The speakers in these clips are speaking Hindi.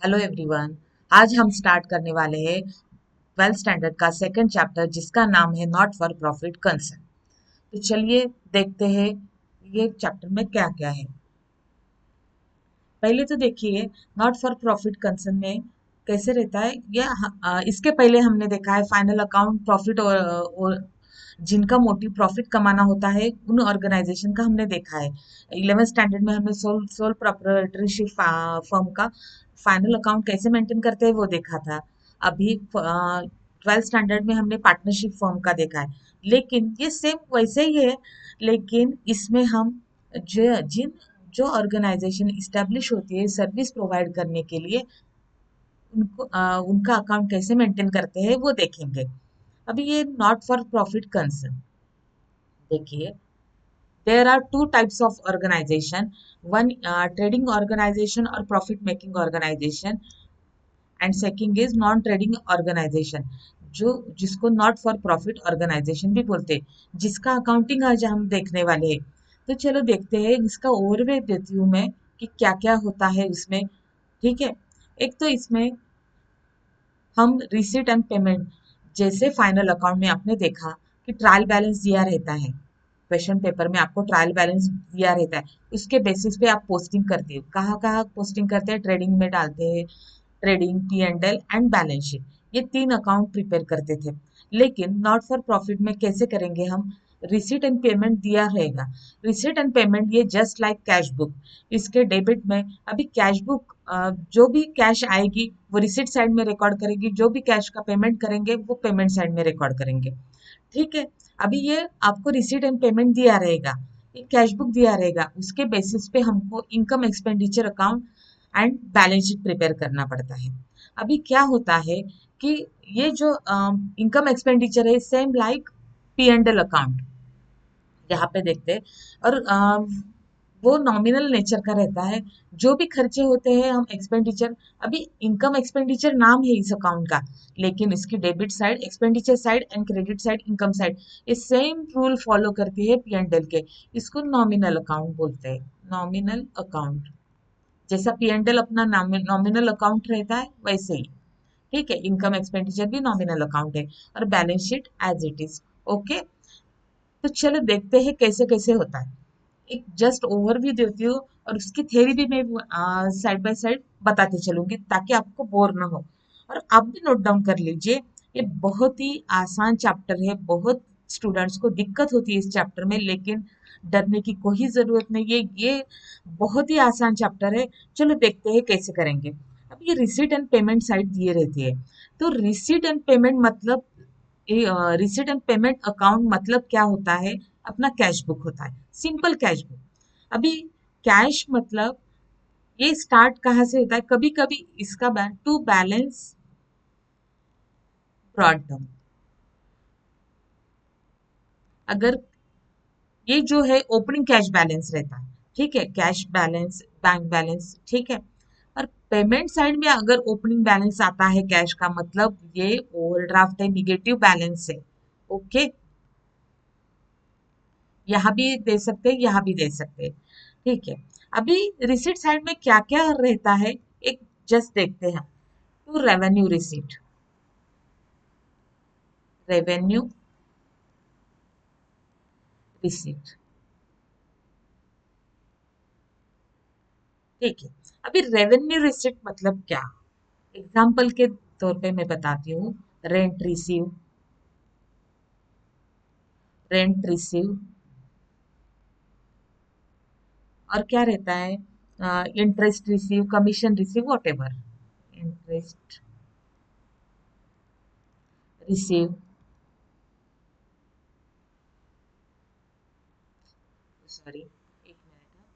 Hello everyone. आज हम स्टार्ट करने वाले हैं 12th स्टैंडर्ड का सेकंड चैप्टर जिसका नाम है नॉट फॉर प्रॉफिट कंसर्न। तो चलिए देखते हैं ये चैप्टर में क्या क्या है। पहले तो देखिए नॉट फॉर प्रॉफिट कंसर्न में कैसे रहता है इसके पहले हमने देखा है फाइनल अकाउंट प्रॉफिट और जिनका मोटिव प्रॉफिट कमाना होता है उन ऑर्गेनाइजेशन का हमने देखा है। 11th स्टैंडर्ड में हमने सोल सोल प्रोप्राइटरशिप फर्म का फाइनल अकाउंट कैसे मेंटेन करते हैं वो देखा था। अभी 12th स्टैंडर्ड में हमने पार्टनरशिप फर्म का देखा है, लेकिन ये सेम वैसे ही है। लेकिन इसमें हम जिन जो ऑर्गेनाइजेशन इस्टेब्लिश होती है सर्विस प्रोवाइड करने के लिए उनका अकाउंट कैसे मेंटेन करते हैं वो देखेंगे। अभी ये नॉट फॉर प्रॉफिट कंसर्न देखिए, there are two types of organization, one trading organization और profit making organization, and second is non trading organization जो जिसको नॉट फॉर प्रॉफिट ऑर्गेनाइजेशन भी बोलते हैं, जिसका अकाउंटिंग आज हम देखने वाले हैं। तो चलो देखते हैं, इसका ओवरव्यू देती हूँ मैं कि क्या क्या होता है उसमें। ठीक है, एक तो इसमें हम रिसीट एंड पेमेंट, जैसे फाइनल अकाउंट में आपने देखा कि ट्रायल बैलेंस दिया रहता है। क्वेश्चन पेपर में आपको ट्रायल बैलेंस दिया रहता है, उसके बेसिस पे आप पोस्टिंग करते हो। कहाँ कहाँ पोस्टिंग करते हैं? ट्रेडिंग में डालते हैं, trading, P and L and balance sheet, ये तीन अकाउंट प्रिपेयर करते थे। लेकिन नॉट फॉर प्रॉफिट में कैसे करेंगे हम? रिसीट एंड पेमेंट दिया रहेगा। रिसीट एंड पेमेंट ये जस्ट लाइक कैश बुक। इसके डेबिट में अभी कैश बुक, जो भी कैश आएगी वो रिसीट साइड में रिकॉर्ड करेगी, जो भी कैश का पेमेंट करेंगे वो पेमेंट साइड में रिकॉर्ड करेंगे। ठीक है, अभी ये आपको रिसीट एंड पेमेंट दिया रहेगा, एक कैश बुक दिया रहेगा, उसके बेसिस पे हमको income expenditure account and balance sheet prepare करना पड़ता है। अभी क्या होता है कि ये जो इनकम एक्सपेंडिचर है same like P and L account यहाँ पे देखते हैं। और वो नॉमिनल नेचर का रहता है। जो भी खर्चे होते हैं हम एक्सपेंडिचर, अभी इनकम एक्सपेंडिचर नाम है इस अकाउंट का, लेकिन इसकी debit side expenditure side and credit side income side ये सेम रूल फॉलो करती है पी एंड एल के। इसको नॉमिनल अकाउंट बोलते हैं, नॉमिनल अकाउंट। जैसा पी एंड एल अपना नॉमिनल अकाउंट रहता है वैसे ही। ठीक है, इनकम एक्सपेंडिचर भी नॉमिनल अकाउंट है और balance sheet as it is. Okay, तो चलो देखते हैं कैसे कैसे होता है। एक जस्ट ओवरव्यू देती हूँ और उसकी थ्योरी भी मैं साइड बाय साइड बताती चलूंगी ताकि आपको बोर ना हो। और आप भी नोट डाउन कर लीजिए, ये बहुत ही आसान चैप्टर है। बहुत स्टूडेंट्स को दिक्कत होती है इस चैप्टर में, लेकिन डरने की कोई जरूरत नहीं है। ये बहुत ही आसान चैप्टर है। चलो देखते हैं कैसे करेंगे। अब ये रिसीट एंड पेमेंट साइड दिए रहती है। तो रिसीट एंड पेमेंट मतलब, रिसीट एंड पेमेंट अकाउंट मतलब क्या होता है? अपना कैश बुक होता है, सिंपल कैश बुक। अभी कैश मतलब ये स्टार्ट कहाँ से होता है? कभी कभी इसका टू बैलेंस ब्रॉड डाउन, अगर ये जो है ओपनिंग कैश बैलेंस रहता है। ठीक है, कैश बैलेंस, बैंक बैलेंस, ठीक है। और पेमेंट साइड में अगर ओपनिंग बैलेंस आता है कैश का, मतलब ये ओवरड्राफ्ट है, निगेटिव बैलेंस है। ओके, यहाँ भी दे सकते हैं, यहाँ भी दे सकते हैं। ठीक है, अभी रिसीट साइड में क्या क्या रहता है एक जस्ट देखते हैं। To revenue receipt, revenue receipt. ठीक है, अभी रेवेन्यू रिसीट मतलब क्या? एग्जाम्पल के तौर पे मैं बताती हूँ। रेंट रिसीव, रेंट रिसीव, और क्या रहता है? Interest receive, commission receive, what ever. Interest receive, sorry एक मिनट,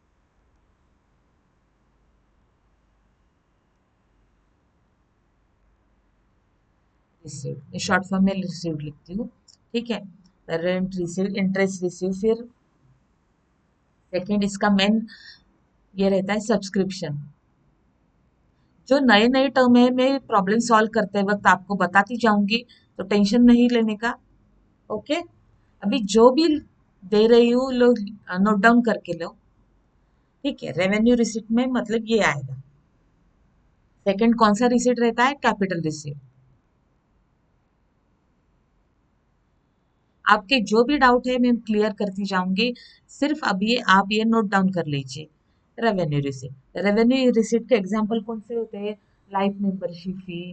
रिसीव शॉर्ट फॉर्म में रिसीव लिखती हूँ। ठीक है, रेंट रिसीव, इंटरेस्ट रिसीव, फिर सेकंड इसका मेन ये रहता है सब्सक्रिप्शन। जो नए नए टर्म है मैं प्रॉब्लम सॉल्व करते वक्त आपको बताती जाऊंगी, तो टेंशन नहीं लेने का। ओके, अभी जो भी दे रही हूँ लोग नोट डाउन करके लो। ठीक है, रेवेन्यू रिसिप्ट में मतलब ये आएगा। सेकंड कौन सा रिसीट रहता है? Capital receipt. आपके जो भी डाउट है मैं क्लियर करती जाऊंगी, सिर्फ अभी आप ये नोट डाउन कर लीजिए। रेवेन्यू रिसीट, रेवेन्यू रिसीट के एग्जांपल कौन से होते हैं? Life membership fee,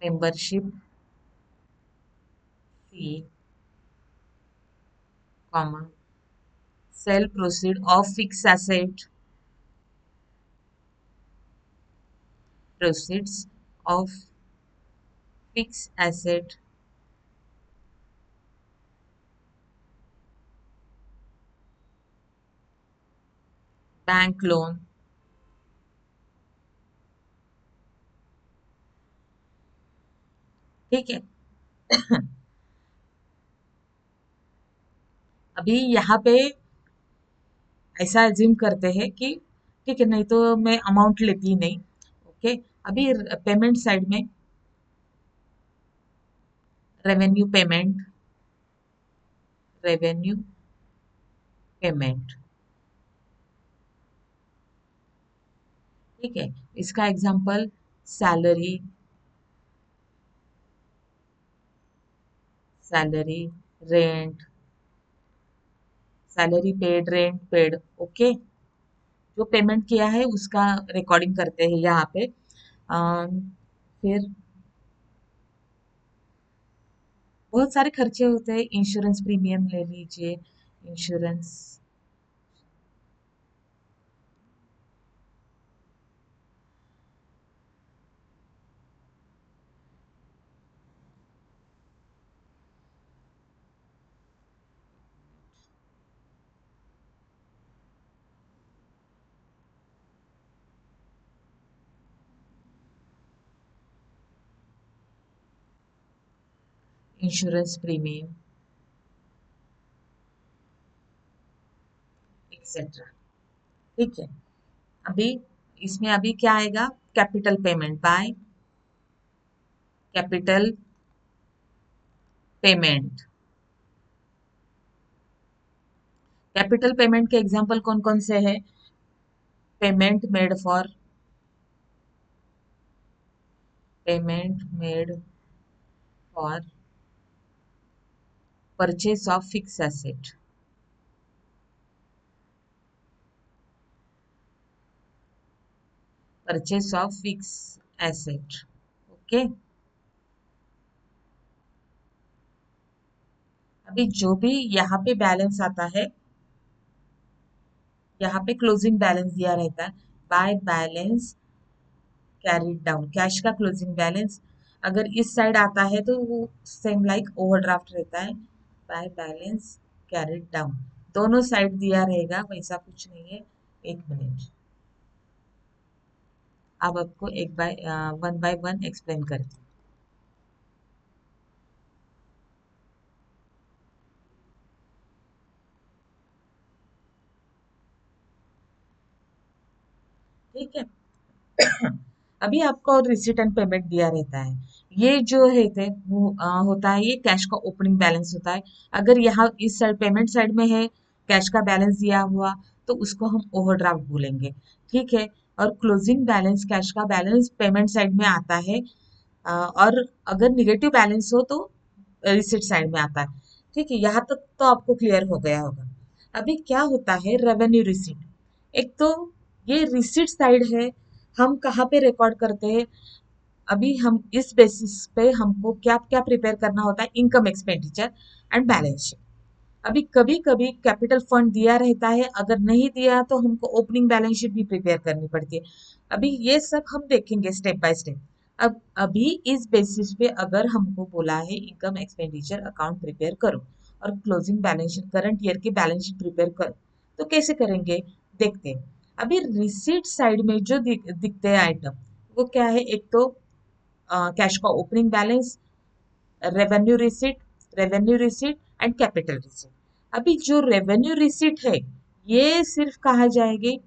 membership fee, comma, cell proceed of fix asset, proceeds of fix asset, bank loan. ठीक है। अभी यहाँ पे ऐसा एज्यूम करते हैं कि ठीक है, नहीं तो मैं अमाउंट लेती नहीं। ओके, अभी पेमेंट साइड में रेवेन्यू पेमेंट, रेवेन्यू पेमेंट, ठीक है। इसका example salary, salary, rent, salary paid, rent paid. Okay, जो पेमेंट किया है उसका रिकॉर्डिंग करते हैं यहाँ पे। फिर बहुत सारे खर्चे होते हैं, इंश्योरेंस प्रीमियम ले लीजिए, इंश्योरेंस, इंश्योरेंस प्रीमियम, एक्सेट्रा। ठीक है। अभी इसमें अभी क्या आएगा? Capital payment by capital payment. Capital payment के एग्जांपल कौन कौन से हैं? Payment made for, payment made for purchase of fix asset, purchase of fix asset. Okay, अभी जो भी यहाँ पे बैलेंस आता है, यहाँ पे क्लोजिंग बैलेंस दिया रहता है, by balance carried down, cash का क्लोजिंग बैलेंस अगर इस साइड आता है तो वो सेम लाइक ओवरड्राफ्ट रहता है, बाय बैलेंस कैरिड डाउन। दोनों साइड दिया रहेगा, वैसा कुछ नहीं है। एक मिनट, अब आपको एक बाय वन एक्सप्लेन करती हूँ। ठीक है। अभी आपको रिसीट एंड पेमेंट दिया रहता है, ये जो है थे वो होता है, ये कैश का ओपनिंग बैलेंस होता है। अगर यहाँ इस साइड पेमेंट साइड में है कैश का बैलेंस दिया हुआ, तो उसको हम ओवरड्राफ्ट बोलेंगे। ठीक है। और क्लोजिंग बैलेंस कैश का बैलेंस पेमेंट साइड में आता है, और अगर निगेटिव बैलेंस हो तो रिसिट साइड में आता है। ठीक है, यहाँ तक तो आपको क्लियर हो गया होगा। अभी क्या होता है रेवेन्यू रिसिट? एक तो ये रिसिट साइड है, हम कहाँ पे रिकॉर्ड करते हैं? अभी हम इस बेसिस पे हमको क्या क्या प्रिपेयर करना होता है? Income expenditure and balance sheet. अभी कभी कभी कैपिटल फंड दिया रहता है, अगर नहीं दिया तो हमको ओपनिंग बैलेंस शीट भी प्रिपेयर करनी पड़ती है। अभी ये सब हम देखेंगे स्टेप बाय स्टेप। अब अभी इस बेसिस पे अगर हमको बोला है इनकम एक्सपेंडिचर अकाउंट प्रिपेयर करो और closing balance sheet, current year की बैलेंस शीट प्रिपेयर करो, तो कैसे करेंगे? देखते हैं। अभी रिसीट साइड में जो दिखते हैं आइटम, वो क्या है? एक तो कैश का opening balance, revenue receipt, revenue receipt and capital receipt. अभी जो रेवेन्यू रिसीट है, ये सिर्फ कहा जाएगी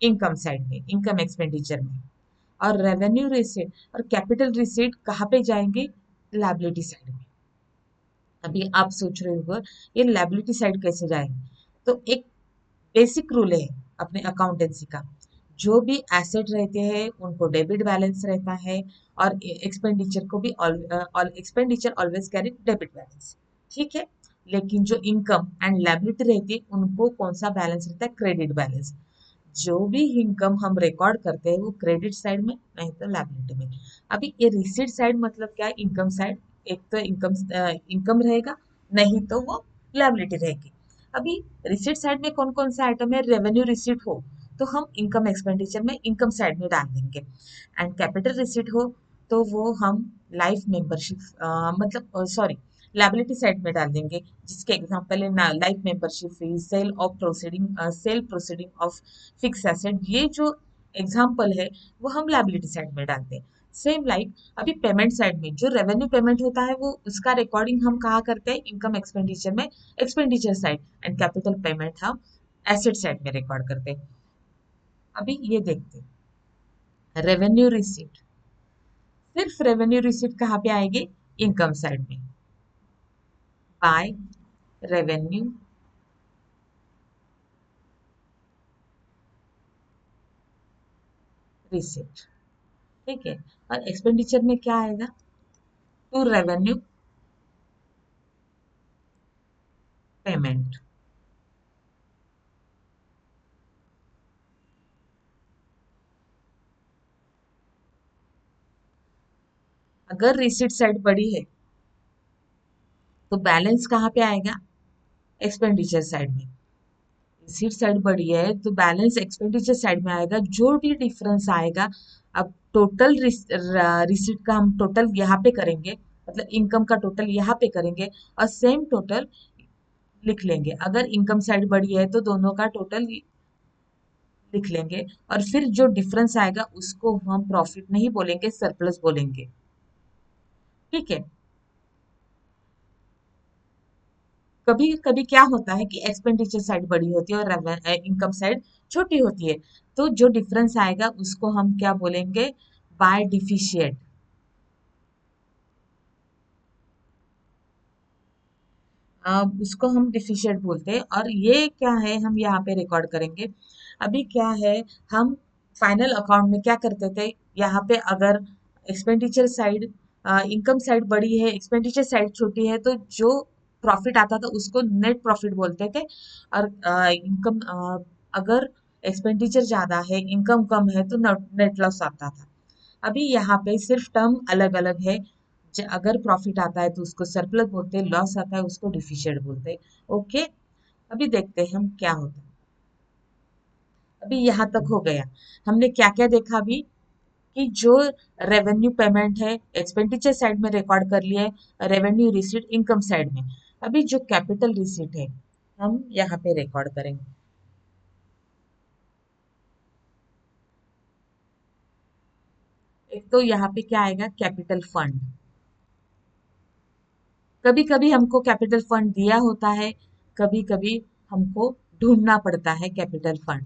इनकम साइड में, इनकम एक्सपेंडिचर में। और रेवेन्यू रिसीट और कैपिटल रिसीट कहाँ पे जाएंगे? लायबिलिटी साइड में। अभी आप सोच रहे हो ये लायबिलिटी साइड कैसे जाएंगे? तो एक बेसिक रूल है अपने अकाउंटेंसी का। जो भी एसेट रहते हैं उनको डेबिट बैलेंस रहता है, और एक्सपेंडिचर को भी expenditure always carry debit balance. ठीक है। लेकिन जो इनकम एंड लायबिलिटी रहती है उनको कौन सा बैलेंस रहता है? Credit balance. जो भी इनकम हम रिकॉर्ड करते हैं वो क्रेडिट साइड में, नहीं तो लायबिलिटी में। अभी ये रिसीट साइड मतलब क्या है? Income side. एक तो इनकम रहेगा, नहीं तो वो लायबिलिटी रहेगी। अभी रिसीट साइड में कौन कौन सा आइटम है? रेवेन्यू रिसीट हो तो हम इनकम एक्सपेंडिचर में इनकम साइड में डाल देंगे, एंड कैपिटल रिसीट हो तो वो हम लाइफ मेंबरशिप मतलब सॉरी लायबिलिटी साइड में डाल देंगे, जिसके एग्जांपल है ना, life membership fees, sale proceeding of fix asset. ये जो एग्जांपल है वो हम लायबिलिटी साइड में डालते हैं। सेम लाइक अभी पेमेंट साइड में जो रेवेन्यू पेमेंट होता है वो उसका रिकॉर्डिंग हम कहाँ करते हैं? इनकम एक्सपेंडिचर में, expenditure side, and capital payment हम एसेट साइड में रिकॉर्ड करते हैं। अभी ये देखते हैं रेवेन्यू रिसीट। सिर्फ रेवेन्यू रिसीट कहाँ पे आएगी? इनकम साइड में, बाय रेवेन्यू रिसीट। ठीक है। और एक्सपेंडिचर में क्या आएगा? To revenue payment. अगर रिसीट साइड बड़ी है तो बैलेंस कहाँ पे आएगा? एक्सपेंडिचर साइड में। रिसीट साइड बड़ी है तो बैलेंस एक्सपेंडिचर साइड में आएगा। जो भी डिफरेंस आएगा, अब टोटल रिसीट का हम टोटल यहाँ पे करेंगे, मतलब इनकम का टोटल यहाँ पे करेंगे, और सेम टोटल लिख लेंगे। अगर इनकम साइड बड़ी है तो दोनों का टोटल लिख लेंगे, और फिर जो डिफरेंस आएगा उसको हम प्रॉफिट नहीं बोलेंगे, सरप्लस बोलेंगे। ठीक है। कभी कभी क्या होता है कि एक्सपेंडिचर साइड बड़ी होती है और इनकम साइड छोटी होती है, तो जो डिफरेंस आएगा उसको हम क्या बोलेंगे? By deficit. उसको हम डिफिशिएट बोलते हैं। और ये क्या है, हम यहाँ पे रिकॉर्ड करेंगे। अभी क्या है, हम फाइनल अकाउंट में क्या करते थे? यहाँ पे अगर एक्सपेंडिचर साइड, इनकम साइड बड़ी है, एक्सपेंडिचर साइड छोटी है, तो जो प्रॉफिट आता था उसको नेट प्रॉफिट बोलते थे। और इनकम अगर एक्सपेंडिचर ज्यादा है, इनकम कम है, तो नेट लॉस आता था। अभी यहाँ पे सिर्फ टर्म अलग अलग है। अगर प्रॉफिट आता है तो उसको सरप्लस बोलते हैं, लॉस आता है उसको डिफिशिएट बोलते हैं। ओके। अभी देखते हैं हम क्या होता है। अभी यहाँ तक हो गया। हमने क्या क्या देखा अभी? कि जो रेवेन्यू पेमेंट है एक्सपेंडिचर साइड में रिकॉर्ड कर लिया है, रेवेन्यू रिसीट इनकम साइड में। अभी जो कैपिटल रिसीट है हम यहाँ पे रिकॉर्ड करेंगे। एक तो यहाँ पे क्या आएगा? Capital fund. कभी कभी हमको कैपिटल फंड दिया होता है, कभी कभी हमको ढूंढना पड़ता है कैपिटल फंड,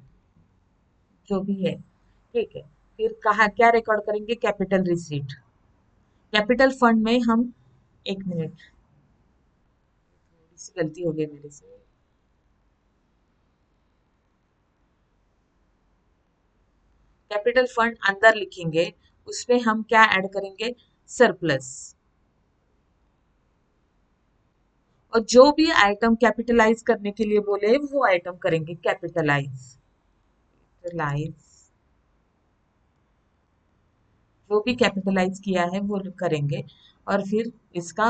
जो भी है। ठीक है। फिर कहा क्या रिकॉर्ड करेंगे? Capital receipt. कैपिटल फंड में हम, एक मिनट, थोड़ी सी गलती हो गई मेरे से। कैपिटल फंड अंदर लिखेंगे, उसमें हम क्या ऐड करेंगे? सरप्लस। और जो भी आइटम कैपिटलाइज करने के लिए बोले वो आइटम करेंगे कैपिटलाइज। कैपिटलाइज, जो भी कैपिटलाइज किया है वो करेंगे, और फिर इसका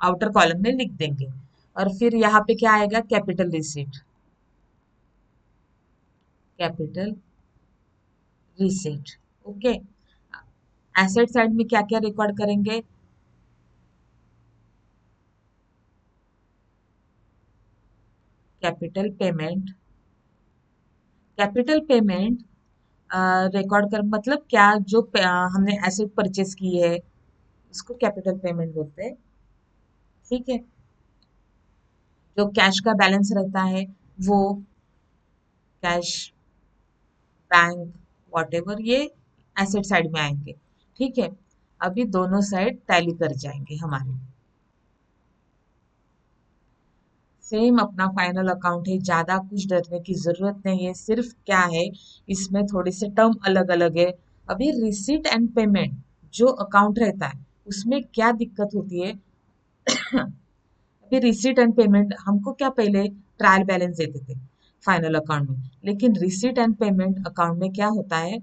आउटर कॉलम में लिख देंगे। और फिर यहाँ पे क्या आएगा? Capital receipt. Capital receipt. Okay. Asset side में क्या क्या रिकॉर्ड करेंगे? Capital payment. Capital payment record कर मतलब क्या? जो हमने एसेट परचेस की है उसको कैपिटल पेमेंट बोलते हैं। ठीक है। जो कैश का बैलेंस रहता है वो कैश, बैंक, वॉटेवर, ये एसेट साइड में आएंगे। ठीक है। अभी दोनों साइड टैली कर जाएंगे हमारे। सेम अपना फाइनल अकाउंट है, ज्यादा कुछ डरने की जरूरत नहीं है। सिर्फ क्या है, इसमें थोड़े से टर्म अलग अलग है। अभी रिसीट एंड पेमेंट जो अकाउंट रहता है उसमें क्या दिक्कत होती है। अभी रिसीट एंड पेमेंट हमको क्या पहले ट्रायल बैलेंस देते थे फाइनल अकाउंट में, लेकिन रिसीट एंड पेमेंट अकाउंट में क्या होता है,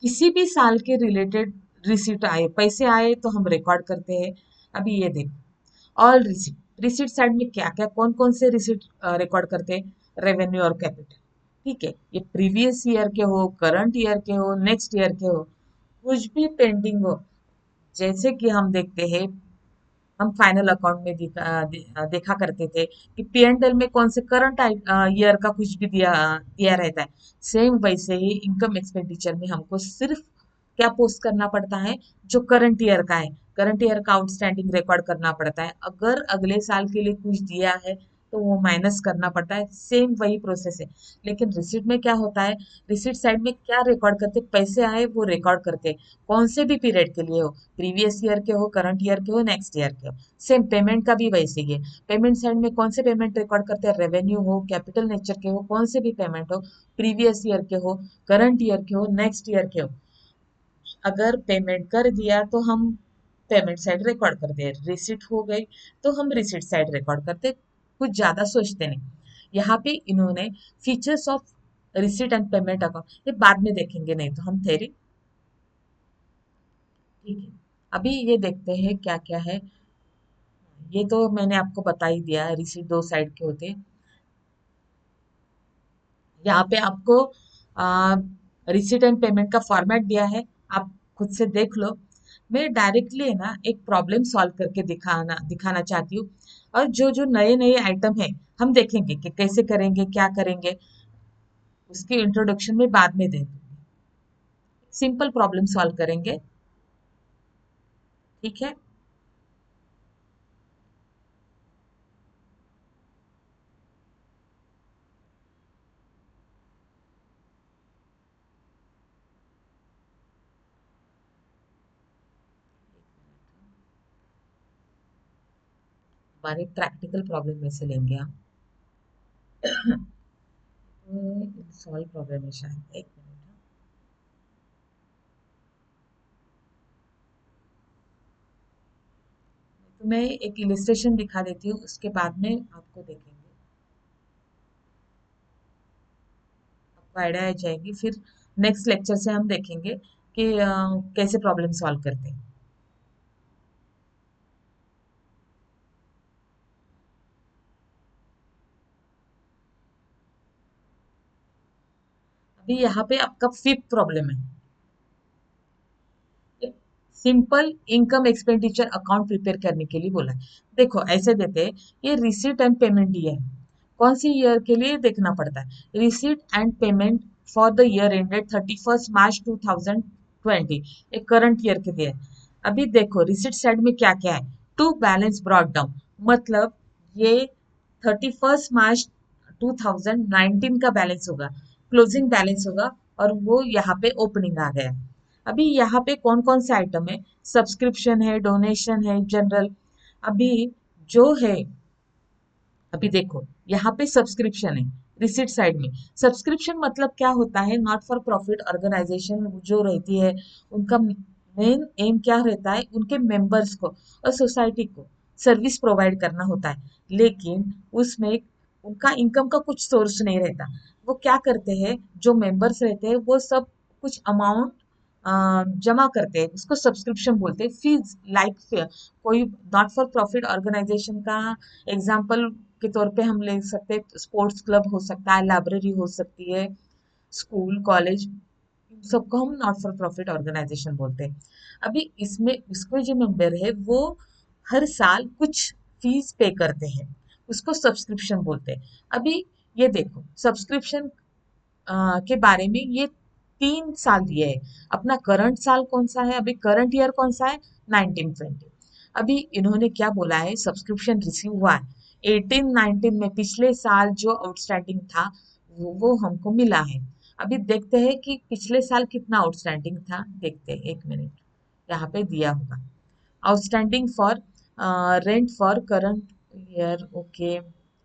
किसी भी साल के रिलेटेड रिसीट आए, पैसे आए तो हम रिकॉर्ड करते हैं। अभी ये देखो, ऑल रिसीट, रिसीट साइड में क्या क्या कौन कौन से रिसीट रिकॉर्ड करते हैं, रेवेन्यू और कैपिटल। ठीक है, ये प्रीवियस ईयर के हो, करंट ईयर के हो, नेक्स्ट ईयर के हो, कुछ भी पेंडिंग हो। जैसे कि हम देखते हैं, हम फाइनल अकाउंट में देखा करते थे कि P&L में कौन से करंट ईयर का कुछ भी दिया दिया रहता है। सेम वैसे ही इनकम एक्सपेंडिचर में हमको सिर्फ क्या पोस्ट करना पड़ता है, जो करंट ईयर का है, करंट ईयर का आउटस्टैंडिंग रिकॉर्ड करना पड़ता है। अगर अगले साल के लिए कुछ दिया है तो वो माइनस करना पड़ता है। सेम वही प्रोसेस है। लेकिन रिसिट में क्या होता है, रिसिट साइड में क्या रिकॉर्ड करते, पैसे आए वो रिकॉर्ड करते, कौन से भी पीरियड के लिए हो, प्रीवियस ईयर के हो, करंट ईयर के हो, नेक्स्ट ईयर के हो। सेम पेमेंट का भी वैसे ही है। पेमेंट साइड में कौन से पेमेंट रिकॉर्ड करते हैं, रेवेन्यू हो, कैपिटल नेचर के हो, कौन से भी पेमेंट हो, प्रीवियस ईयर के हो, करंट ईयर के हो, नेक्स्ट ईयर के हो। अगर पेमेंट कर दिया तो हम पेमेंट साइड रिकॉर्ड करते हैं, रिसिट हो गई तो हम रिसिट साइड रिकॉर्ड करते, कुछ ज्यादा सोचते नहीं। यहाँ पे इन्होंने features of receipt and payment account ये बाद में देखेंगे, नहीं तो हम थेरी। ठीक है, अभी ये देखते हैं क्या क्या है। ये तो मैंने आपको बता ही दिया है, रिसीट दो साइड के होते हैं। यहाँ पे आपको रिसीट एंड पेमेंट का फॉर्मेट दिया है, आप खुद से देख लो। मैं डायरेक्टली है ना एक प्रॉब्लम सॉल्व करके दिखाना दिखाना चाहती हूँ। और जो जो नए नए आइटम है हम देखेंगे कि कैसे करेंगे, क्या करेंगे, उसकी इंट्रोडक्शन में बाद में दे दूंगी। सिंपल प्रॉब्लम सॉल्व करेंगे। ठीक है, हमारे प्रैक्टिकल प्रॉब्लम में से लेंगे हम। सॉल्व प्रॉब्लम है शायद, एक मिनट। तो मैं एक इलिस्ट्रेशन दिखा देती हूँ, उसके बाद में आपको देखेंगे, आपको आइडिया आ जाएगी। फिर नेक्स्ट लेक्चर से हम देखेंगे कि कैसे प्रॉब्लम सॉल्व करते हैं। अभी यहाँ पे आपका फिफ्थ प्रॉब्लम है, simple income expenditure account prepare करने के लिए बोला है। देखो ऐसे देते हैं, ये रिसीट एंड पेमेंट दिया है, कौन सी ईयर के लिए देखना पड़ता है, receipt and payment for the year ended 31 मार्च 2020, एक करंट ईयर के लिए। अभी देखो रिसीट साइड में क्या क्या है, टू बैलेंस ब्रॉट डाउन, मतलब ये 31 मार्च 2019 का बैलेंस होगा, क्लोजिंग बैलेंस होगा, और वो यहाँ पे ओपनिंग आ गया। अभी यहाँ पे कौन कौन से आइटम है, सब्सक्रिप्शन है, डोनेशन है, जनरल। अभी जो है, अभी देखो यहाँ पे सब्सक्रिप्शन है, रिसिट साइड में। सब्सक्रिप्शन मतलब क्या होता है, नॉट फॉर प्रॉफिट ऑर्गेनाइजेशन जो रहती है, उनका मेन एम क्या रहता है, उनके मेंबर्स को और सोसाइटी को सर्विस प्रोवाइड करना होता है। लेकिन उसमें उनका इनकम का कुछ सोर्स नहीं रहता। वो क्या करते हैं, जो मेंबर्स रहते हैं वो सब कुछ अमाउंट जमा करते हैं, उसको सब्सक्रिप्शन बोलते हैं, फीस लाइक कोई नॉट फॉर प्रॉफिट ऑर्गेनाइजेशन का एग्जाम्पल के तौर पे हम ले सकते हैं, स्पोर्ट्स क्लब हो सकता है, लाइब्रेरी हो सकती है, स्कूल कॉलेज, इन सबको हम नॉट फॉर प्रॉफिट ऑर्गेनाइजेशन बोलते हैं। अभी इसमें उसको जो मेंबर है वो हर साल कुछ फीस पे करते हैं, उसको सब्सक्रिप्शन बोलते हैं। अभी ये देखो सब्सक्रिप्शन के बारे में ये 3 साल दिए है। अपना करंट साल कौन सा है, अभी करंट ईयर कौन सा है, 1920। अभी इन्होंने क्या बोला है, सब्सक्रिप्शन रिसीव हुआ है 1819 में, पिछले साल जो आउटस्टैंडिंग था वो हमको मिला है। अभी देखते हैं कि पिछले साल कितना आउटस्टैंडिंग था, देखते हैं, एक मिनट। यहाँ पे दिया होगा outstanding for rent for current year, okay.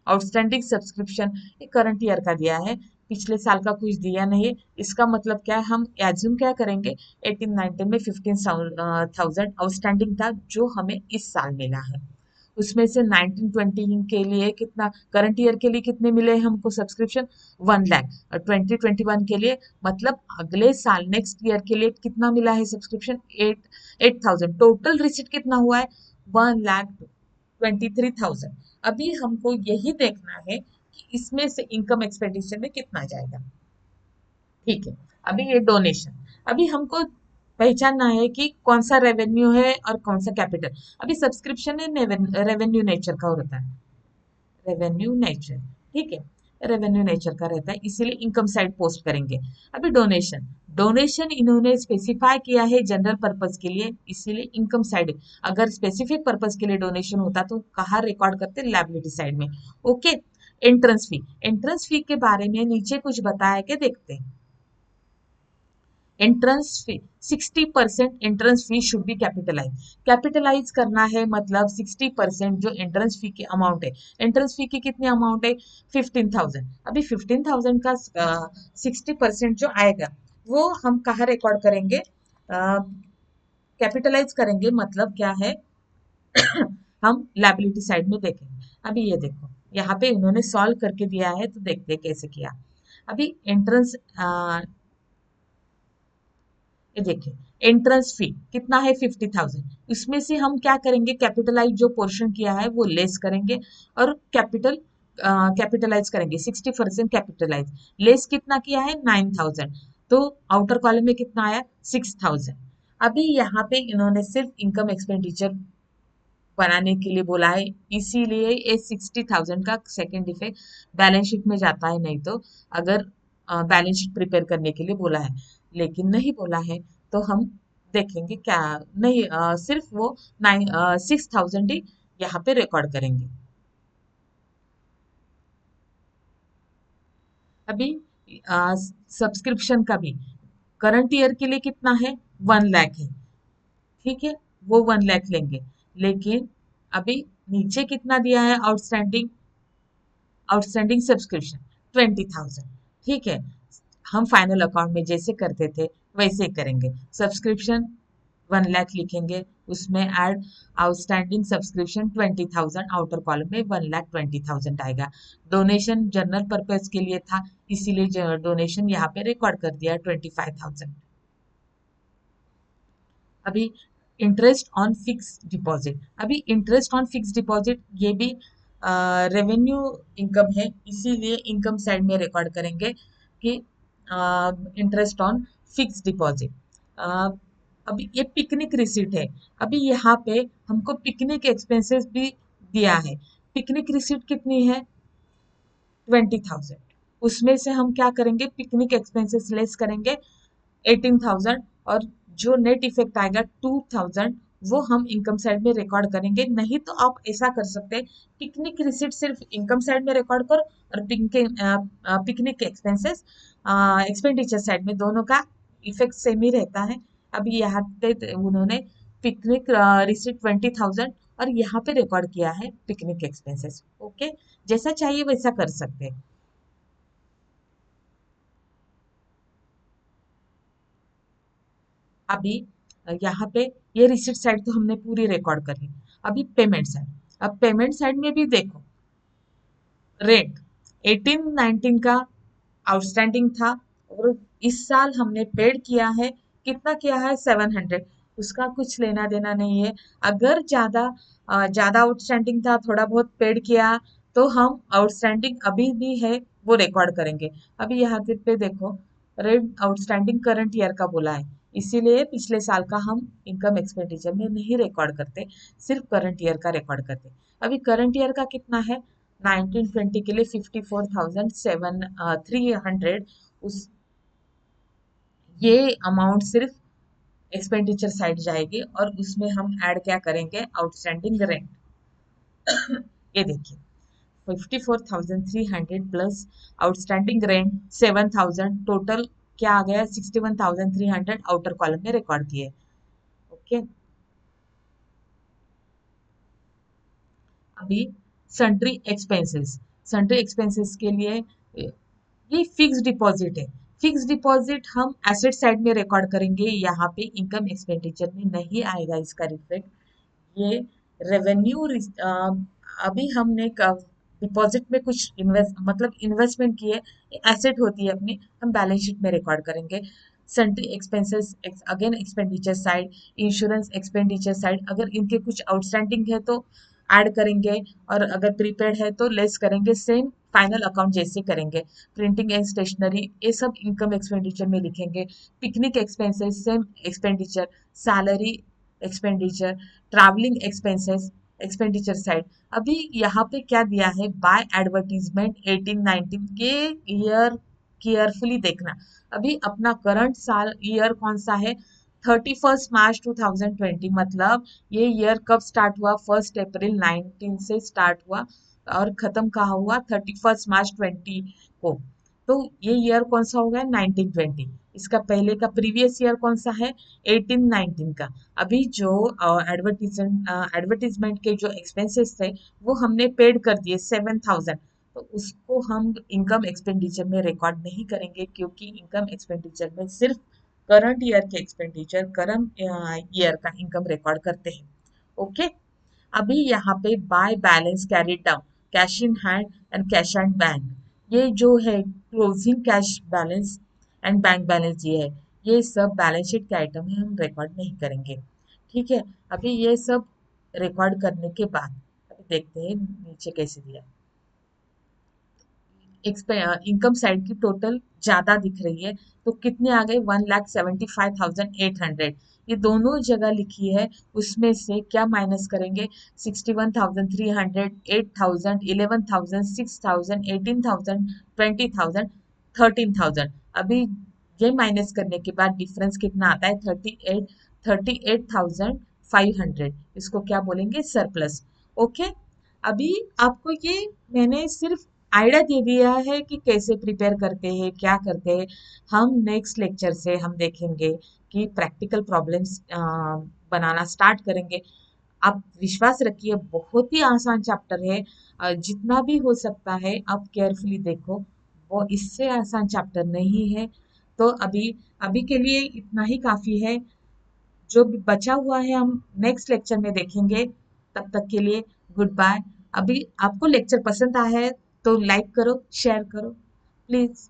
Outstanding subscription, ये करंट ईयर का दिया है, पिछले साल का कुछ दिया नहीं है। इसका मतलब क्या है, हम एज्यूम क्या करेंगे, 18-19 में 15,000 आउटस्टैंडिंग था जो हमें इस साल मिला है। उसमें से 19-20 के लिए कितना, करंट ईयर के लिए कितने मिले हमको सब्सक्रिप्शन, 1 लाख। और 2021 के लिए मतलब अगले साल नेक्स्ट ईयर के लिए कितना मिला है सब्सक्रिप्शन, 8,000। टोटल रिसिट कितना हुआ है, 1,23,000। अभी हमको यही देखना है कि इसमें से इनकम एक्सपेंडिचर में कितना जाएगा। ठीक है, अभी ये डोनेशन, अभी हमको पहचानना है कि कौन सा रेवेन्यू है और कौन सा कैपिटल। अभी सब्सक्रिप्शन है रेवेन्यू नेचर का होता है, रेवेन्यू नेचर, ठीक है, रेवेन्यू नेचर का रहता है, इसीलिए इनकम साइड पोस्ट करेंगे। अभी डोनेशन, डोनेशन इन्होंने स्पेसिफाई किया है जनरल पर्पस के लिए, इसीलिए इनकम साइड। अगर स्पेसिफिक पर्पस के लिए डोनेशन होता तो कहाँ रिकॉर्ड करते, लायबिलिटी साइड में। Okay. Entrance fee, entrance fee के बारे में नीचे कुछ बताया के देखते हैं। Entrance fee, 60% entrance fee should be capitalise. Capitalise करना है मतलब 60% जो एंट्रेंस फी की अमाउंट है, एंट्रेंस फी की कितनी अमाउंट है, 15,000। अभी 15,000 का 60% जो आएगा वो हम कहाँ रिकॉर्ड करेंगे, कैपिटलाइज करेंगे, मतलब क्या है हम लायबिलिटी साइड में देखेंगे। अभी ये देखो, यहाँ पे इन्होंने सॉल्व करके दिया है तो देखते हैं कैसे किया। अभी एंट्रेंस, ये देखिए, एंट्रेंस फी कितना है, 50,000। इसमें से हम क्या करेंगे, कैपिटलाइज जो पोर्शन किया है वो लेस करेंगे और कैपिटलाइज करेंगे, 60% कैपिटलाइज। लेस कितना किया है, 9,000। तो आउटर कॉलम में कितना आया, 6,000। अभी यहाँ पे इन्होंने सिर्फ इनकम एक्सपेंडिचर बनाने के लिए बोला है, इसीलिए ये 60,000 का सेकेंड इफेक्ट बैलेंस शीट में जाता है, नहीं तो अगर बैलेंस शीट प्रिपेयर करने के लिए बोला है, लेकिन नहीं बोला है तो हम देखेंगे क्या, नहीं सिर्फ वो 6,000 ही यहाँ पे रिकॉर्ड करेंगे। अभी सब्सक्रिप्शन का भी करंट ईयर के लिए कितना है, 1 लाख है, ठीक है, वो 1 लाख लेंगे। लेकिन अभी नीचे कितना दिया है, आउटस्टैंडिंग, आउटस्टैंडिंग सब्सक्रिप्शन 20,000, ठीक है। हम फाइनल अकाउंट में जैसे करते थे वैसे ही करेंगे, सब्सक्रिप्शन 1 लाख लिखेंगे, उसमें add outstanding subscription 20,000, outer column में 1,20,000 आएगा। डोनेशन जनरल पर्पज के लिए था, इसीलिए डोनेशन यहाँ पे रिकॉर्ड कर दिया 25,000। अभी इंटरेस्ट ऑन फिक्स डिपॉजिट, अभी इंटरेस्ट ऑन फिक्स डिपॉजिट ये भी रेवेन्यू इनकम है, इसीलिए इनकम साइड में रिकॉर्ड करेंगे कि इंटरेस्ट ऑन फिक्स डिपॉजिट। अभी ये पिकनिक रिसीट है, अभी यहाँ पे हमको पिकनिक एक्सपेंसेस भी दिया है। पिकनिक रिसीट कितनी है, 20,000। उसमें से हम क्या करेंगे, पिकनिक एक्सपेंसेस लेस करेंगे 18,000, और जो नेट इफेक्ट आएगा 2,000 वो हम इनकम साइड में रिकॉर्ड करेंगे। नहीं तो आप ऐसा कर सकते हैं, पिकनिक रिसिट सिर्फ इनकम साइड में रिकॉर्ड करो और पिकनिक एक्सपेंसेस एक्सपेंडिचर साइड में, दोनों का इफेक्ट सेम ही रहता है। अभी यहाँ पे उन्होंने पिकनिक रिसिट 20,000 और यहाँ पे रिकॉर्ड किया है पिकनिक एक्सपेंसेस। ओके, जैसा चाहिए वैसा कर सकते हैं। अभी यहाँ पे ये रिसिट साइड तो हमने पूरी रिकॉर्ड कर ली। अभी पेमेंट साइड, अब पेमेंट साइड में भी देखो, रेंट 18-19 का आउटस्टैंडिंग था और इस साल हमने पेड किया है, कितना किया है, 700। उसका कुछ लेना देना नहीं है। अगर ज्यादा आउटस्टैंडिंग था, थोड़ा बहुत पेड किया, तो हम आउटस्टैंडिंग अभी भी है वो रिकॉर्ड करेंगे। अभी यहाँ पे देखो, रेंट आउटस्टैंडिंग करंट ईयर का बोला है, इसीलिए पिछले साल का हम इनकम एक्सपेंडिचर में नहीं रिकॉर्ड करते, सिर्फ करंट ईयर का रिकॉर्ड करते। अभी करंट ईयर का कितना है, 19-20 के लिए 54,300। उस ये अमाउंट सिर्फ एक्सपेंडिचर साइड जाएगी और उसमें हम ऐड क्या करेंगे, आउटस्टैंडिंग रेंट। ये देखिए, 54,300 प्लस आउटस्टैंडिंग रेंट 7,000, टोटल क्या आ गया, 61,300 आउटर कॉलम में रिकॉर्ड किए। ओके। अभी सन्ड्री एक्सपेंसेस, सन्ड्री एक्सपेंसेस के लिए ये फिक्स डिपॉजिट है। फिक्स डिपॉजिट हम एसेट साइड में रिकॉर्ड करेंगे, यहाँ पे इनकम एक्सपेंडिचर में नहीं आएगा इसका रिफ्लेक्ट। ये रेवेन्यू अभी हमने डिपॉजिट में कुछ इन्वेस्ट मतलब इन्वेस्टमेंट की है, एसेट होती है अपनी, हम बैलेंस शीट में रिकॉर्ड करेंगे। Sundry expenses again expenditure side, insurance expenditure side, अगर इनके कुछ आउटस्टैंडिंग है तो ऐड करेंगे, और अगर प्रीपेड है तो लेस करेंगे, सेम फाइनल अकाउंट जैसे करेंगे। प्रिंटिंग एंड स्टेशनरी ये सब इनकम एक्सपेंडिचर में लिखेंगे। Picnic expenses same expenditure, salary expenditure, travelling expenses expenditure side. अभी यहाँ पे क्या दिया है, बाय एडवर्टीजमेंट 18-19 के ईयर केयरफुली देखना। अभी अपना करंट साल ईयर कौन सा है, 31 मार्च 2020, मतलब ये ईयर कब स्टार्ट हुआ, 1 अप्रैल 19 से स्टार्ट हुआ और खत्म कहाँ हुआ, 31 मार्च 20 को। तो ये ईयर कौन सा होगा, 1920। इसका पहले का प्रीवियस ईयर कौन सा है, 18-19 का। अभी जो एडवर्टीजमेंट के जो एक्सपेंसेस थे वो हमने पेड कर दिए 7,000, तो उसको हम इनकम एक्सपेंडिचर में रिकॉर्ड नहीं करेंगे, क्योंकि इनकम एक्सपेंडिचर में सिर्फ करंट ईयर के एक्सपेंडिचर, करंट ईयर का इनकम रिकॉर्ड करते हैं। ओके। अभी यहाँ पे by balance carry down, cash in hand and cash and bank, ये जो है closing cash balance and bank balance, ये है, ये सब बैलेंस शीट के आइटम है, हम रिकॉर्ड नहीं करेंगे। ठीक है। अभी ये सब रिकॉर्ड करने के बाद अभी देखते हैं नीचे कैसे दिया। इनकम साइड की टोटल ज्यादा दिख रही है, तो कितने आ गए, 1,75,800। ये दोनों जगह लिखी है, उसमें से क्या माइनस करेंगे, 61,300, 8,000, 11,000, 6,000, 18,000, 20,000, 13,000। अभी ये माइनस करने के बाद डिफरेंस कितना आता है, 38,500। इसको क्या बोलेंगे, सरप्लस। ओके। अभी आपको ये मैंने सिर्फ आइडिया दे दिया है कि कैसे प्रिपेयर करते हैं, क्या करते हैं। हम नेक्स्ट लेक्चर से हम देखेंगे कि प्रैक्टिकल प्रॉब्लम्स बनाना स्टार्ट करेंगे। आप विश्वास रखिए, बहुत ही आसान चैप्टर है। जितना भी हो सकता है आप केयरफुली देखो, वो इससे आसान चैप्टर नहीं है। तो अभी अभी के लिए इतना ही काफ़ी है। जो भी बचा हुआ है हम नेक्स्ट लेक्चर में देखेंगे। तब तक के लिए गुड बाय। अभी आपको लेक्चर पसंद आया है तो लाइक करो, शेयर करो प्लीज।